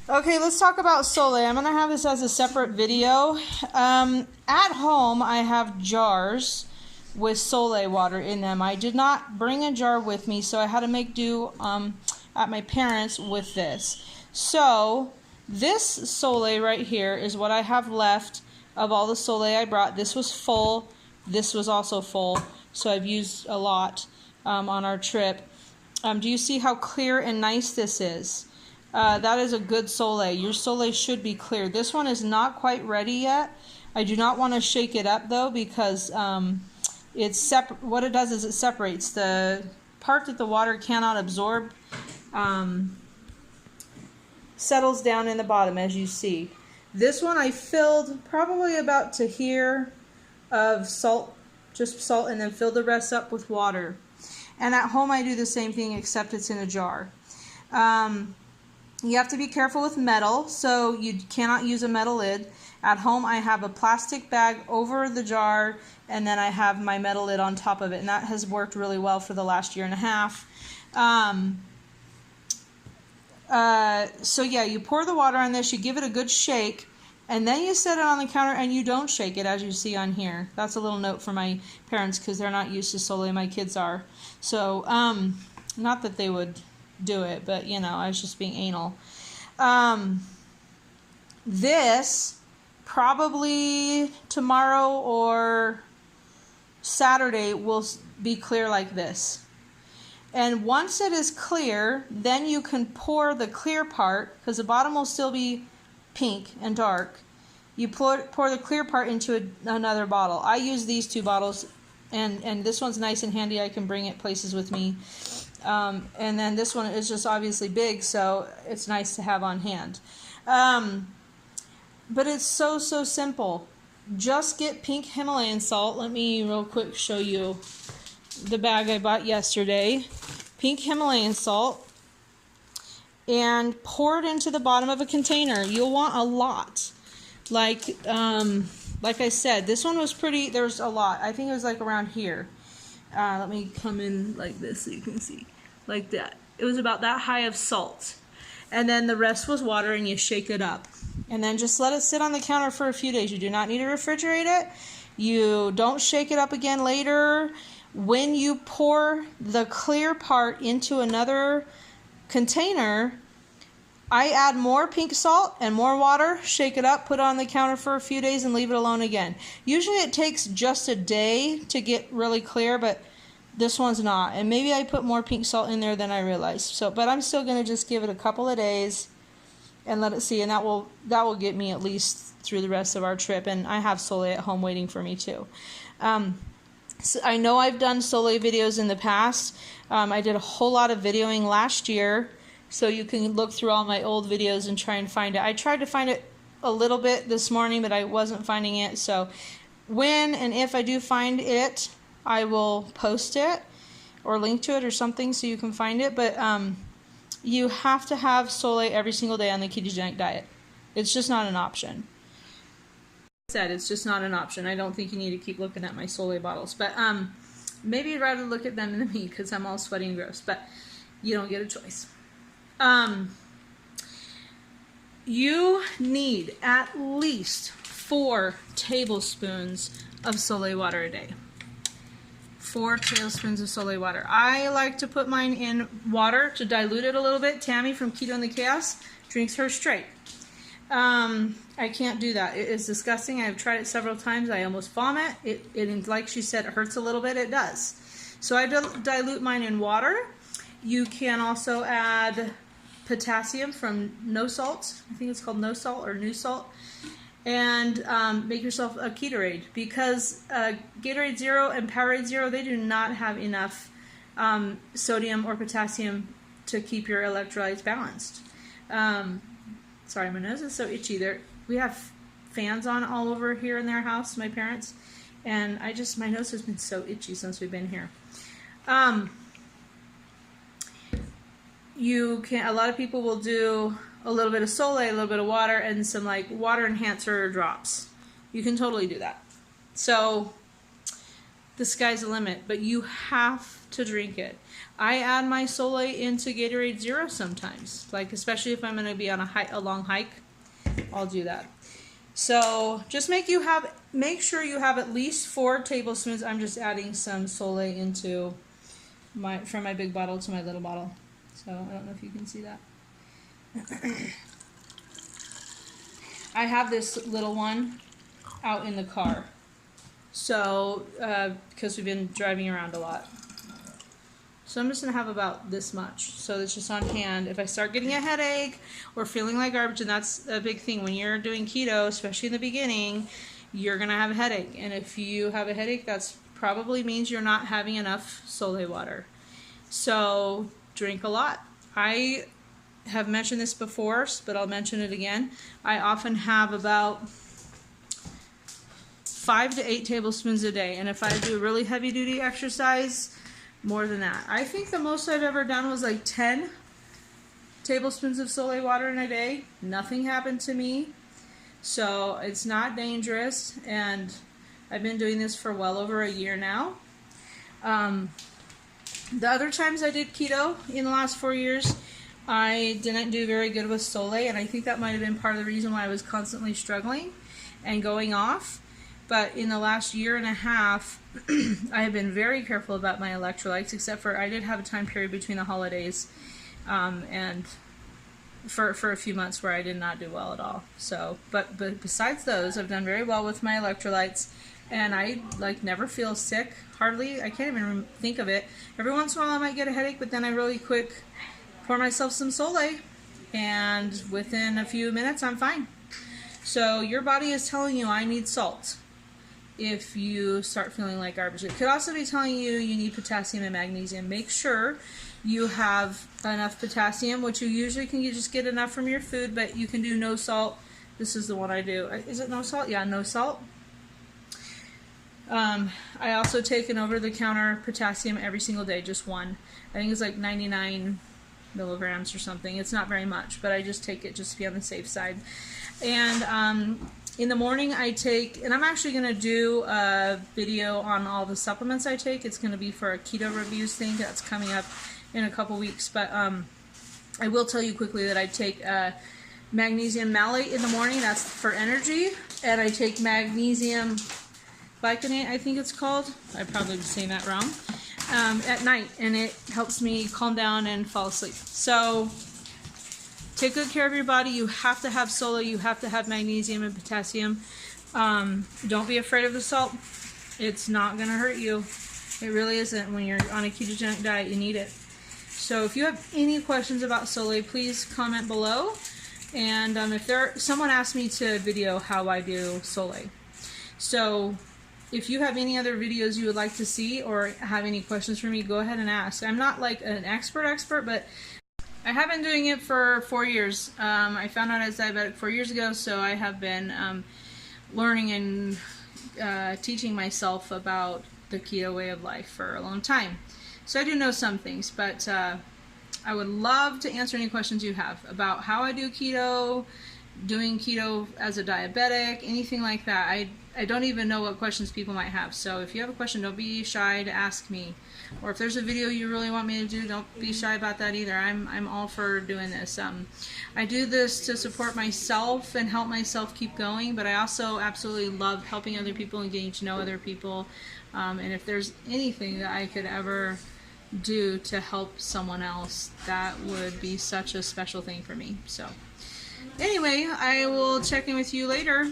Okay, let's talk about Sole. I'm going to have this as a separate video. At home, I have jars with Sole water in them. I did not bring a jar with me, so I had to make do at my parents' with this. So, this Sole right here is what I have left of all the Sole I brought. This was full. This was also full, so I've used a lot on our trip. Do you see how clear and nice this is? That is a good Sole. Your Sole should be clear. This one is not quite ready yet. I do not want to shake it up though, because what it does is it separates the part that the water cannot absorb, settles down in the bottom, as you see. This one I filled probably about to here of salt, just salt, and then filled the rest up with water. And at home I do the same thing, except it's in a jar. You have to be careful with metal, so you cannot use a metal lid. At home I have a plastic bag over the jar, and then I have my metal lid on top of it, and that has worked really well for the last year and a half. So yeah, you pour the water on this, you give it a good shake, and then you set it on the counter and you don't shake it, as you see on here. That's a little note for my parents, because they're not used to Sole. My kids are. So, not that they would do it, but you know, I was just being anal. This probably tomorrow or Saturday will be clear like this. And once it is clear, then you can pour the clear part, because the bottom will still be pink and dark. You pour the clear part into another bottle. I use these two bottles, and this one's nice and handy. I can bring it places with me. And then this one is just obviously big, so it's nice to have on hand. But it's so simple. Just get pink Himalayan salt. Let me real quick show you the bag I bought yesterday. Pink Himalayan salt. And pour it into the bottom of a container. You'll want a lot. Like I said, this one was pretty, there was a lot. I think it was like around here. Let me come in like this so you can see. Like that. It was about that high of salt. And then the rest was water, and you shake it up. And then just let it sit on the counter for a few days. You do not need to refrigerate it. You don't shake it up again later. When you pour the clear part into another container, I add more pink salt and more water, shake it up, put it on the counter for a few days, and leave it alone again. Usually it takes just a day to get really clear, but this one's not. And maybe I put more pink salt in there than I realized. So, but I'm still going to just give it a couple of days and let it see, and that will get me at least through the rest of our trip. And I have Sole at home waiting for me too. So I know I've done Sole videos in the past. I did a whole lot of videoing last year, so you can look through all my old videos and try and find it. I tried to find it a little bit this morning, but I wasn't finding it. So when and if I do find it, I will post it or link to it or something so you can find it. But you have to have Sole every single day on the ketogenic diet. It's just not an option. Like I said, it's just not an option. I don't think you need to keep looking at my Sole bottles. But maybe you'd rather look at them than me, because I'm all sweaty and gross. But you don't get a choice. You need at least 4 tablespoons of Sole water a day. 4 tablespoons of Sole water. I like to put mine in water to dilute it a little bit. Tammy from Keto and the Chaos drinks hers straight. I can't do that. It is disgusting. I've tried it several times. I almost vomit. It like she said, it hurts a little bit. It does. So I dilute mine in water. You can also add potassium from No Salt. I think it's called No Salt or New Salt. And make yourself a Ketorade, because Gatorade Zero and Powerade Zero, they do not have enough sodium or potassium to keep your electrolytes balanced. Sorry, my nose is so itchy. We have fans on all over here in their house, my parents, and my nose has been so itchy since we've been here. A lot of people will do a little bit of Sole, a little bit of water, and some like water enhancer drops. You can totally do that. So the sky's the limit, but you have to drink it. I add my Soleil into Gatorade Zero sometimes, like especially if I'm going to be on a long hike, I'll do that. So just make sure you have at least 4 tablespoons. I'm just adding some Soleil into from my big bottle to my little bottle. So I don't know if you can see that. I have this little one out in the car. So, because we've been driving around a lot. So I'm just going to have about this much. So it's just on hand. If I start getting a headache or feeling like garbage, and that's a big thing. When you're doing keto, especially in the beginning, you're going to have a headache. And if you have a headache, that's probably means you're not having enough Soleil water. So drink a lot. I have mentioned this before, but I'll mention it again. I often have about 5 to 8 tablespoons a day, and if I do really heavy duty exercise, more than that. I think the most I've ever done was like 10 tablespoons of Soleil water in a day. Nothing happened to me, so it's not dangerous, and I've been doing this for well over a year now. The other times I did keto in the last 4 years, I didn't do very good with Soleil, and I think that might have been part of the reason why I was constantly struggling and going off. But in the last year and a half, I have been very careful about my electrolytes, except for I did have a time period between the holidays and for a few months where I did not do well at all. So, but besides those, I've done very well with my electrolytes, and I like never feel sick, hardly. I can't even think of it. Every once in a while I might get a headache, but then I really quick pour myself some Soleil, and within a few minutes I'm fine. So your body is telling you, I need salt. If you start feeling like garbage, it could also be telling you you need potassium and magnesium. Make sure you have enough potassium, which you usually can just get enough from your food, but you can do no salt. This is the one I do. Is it no salt? Yeah, no salt. I also take an over-the-counter potassium every single day, just one. I think it's like 99 milligrams or something. It's not very much, but I just take it just to be on the safe side. And in the morning I take, and I'm actually going to do a video on all the supplements I take. It's going to be for a keto reviews thing that's coming up in a couple weeks, but I will tell you quickly that I take magnesium malate in the morning. That's for energy. And I take magnesium bicarbonate, I think it's called. I probably was saying that wrong. At night, and it helps me calm down and fall asleep. So take good care of your body. You have to have Soleil. You have to have magnesium and potassium. Don't be afraid of the salt. It's not going to hurt you. It really isn't. When you're on a ketogenic diet, you need it. So if you have any questions about Soleil, please comment below. And someone asked me to video how I do Soleil. So if you have any other videos you would like to see or have any questions for me, go ahead and ask. I'm not like an expert, but I have been doing it for 4 years. I found out I was diabetic 4 years ago, so I have been learning and teaching myself about the keto way of life for a long time. So I do know some things, but I would love to answer any questions you have about how I do keto, doing keto as a diabetic, anything like that. I don't even know what questions people might have. So if you have a question, don't be shy to ask me. Or if there's a video you really want me to do, don't be shy about that either. I'm all for doing this. I do this to support myself and help myself keep going, but I also absolutely love helping other people and getting to know other people. And if there's anything that I could ever do to help someone else, that would be such a special thing for me. So anyway, I will check in with you later.